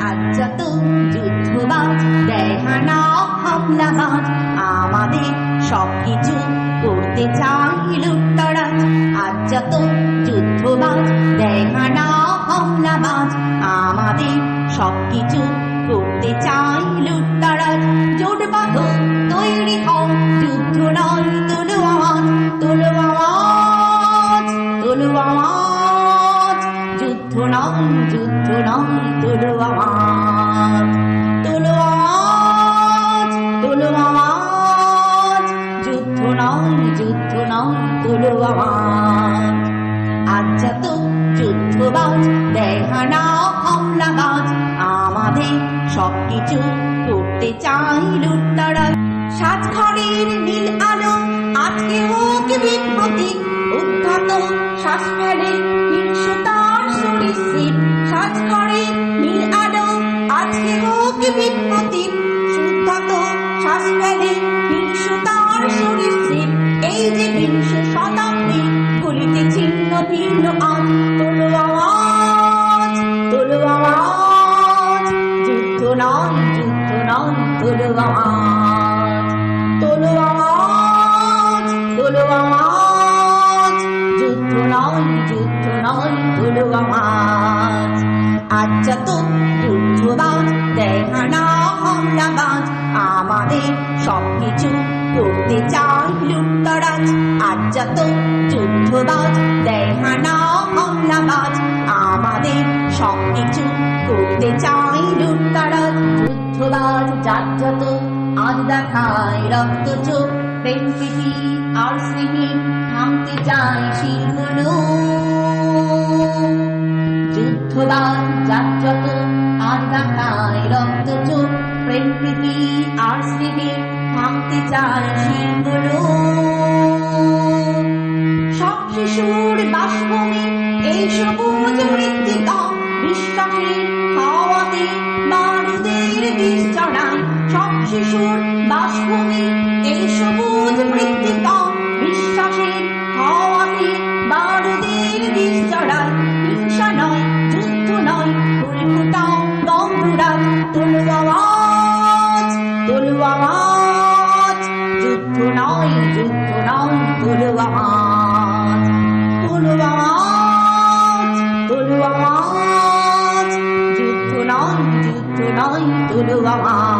আজ যত যুদ্ধবাজ দেয় হানা হামলাবাজ, আমাদের সবকিছু করতে চাই লুটতরাজ। আজ যত যুদ্ধবাজ দেয় হানা হামলাবাজ, আমাদের সবকিছু করতে চাই লুটতরাজ। জোট বাঁধো, তৈরি হও, যুদ্ধ নয় তোলো আওয়াজ, তোলো আওয়াজ, তোলো আওয়াজ। যুদ্ধ নয়, যুদ্ধ নয়, তোলো আওয়াজ, তোলো আওয়াজ, তোলো আওয়াজ। যুদ্ধ নয়, যুদ্ধ নয়, তোলো আওয়াজ। আজ যত যুদ্ধবাজ দেয় হানা হামলাবাজ, আমাদের সবকিছু করতে চাই লুটতরাজ। সাজঘরের নীল আলো আজকে হোক বিপ্রতীক, উদ্ধত শ্বাস ফেলে হিংসতার সরীসৃপ। সাজঘরের নীল আলো আজকে হোক বিপ্রতীক, উদ্ধত শ্বাস ফেলে হিংসতার সরীসৃপ। এই যে বিংশ শতাব্দী গলিতে ছিন্ন ভিন্ন আজ, তোলো আওয়াজ, তোলো আওয়াজ। যুদ্ধ নয়, যুদ্ধ নয়, তোলো আওয়াজ, তোলো আওয়াজ, তোলো আওয়াজ। যুদ্ধ নয়, যুদ্ধ নয়, তোলো আওয়াজ। আজ যত যুদ্ধবাজ দেয় হানা হামলাবাজ, আমাদের সবকিছু করতে চাই লুটতরাজ। আজ যত যুদ্ধবাজ দেয় হানা হামলাবাজ, আমাদের সবকিছু করতে চাই লুটতরাজ। যুদ্ধবাজ যার যত আজ দেখায় রক্ত চোখ, প্রেম প্রীতি আর স্নেহে থামতে চায় শিরগুলো। যুদ্ধবাজ যার যত আজ দেখায় রক্ত চোখ, প্রেম প্রীতি আর স্নেহে থামতে চায় শিরগুলো। সব শিশুর বাসভূমি এই সবুজ মৃত্তিকা, বিশ্বাসের হাওয়াতে বারুদের বিষ ছড়ায়। সব শিশুর বাসভূমি এই সবুজ মৃত্তিকা, বিশ্বাসের হাওয়াতে বারুদের বিষ ছড়ায়। হিংসা নয়, যুদ্ধ নয়, ফুল ফুটাও বন্ধুরাজ, তোলো আওয়াজ, তোলো আওয়াজ। যুদ্ধ নয়, যুদ্ধ নয়, তোলো আওয়াজ, তোলো আওয়াজ, তোলো আওয়াজ। যুদ্ধ নয়, যুদ্ধ নয়, তোলো আওয়াজ।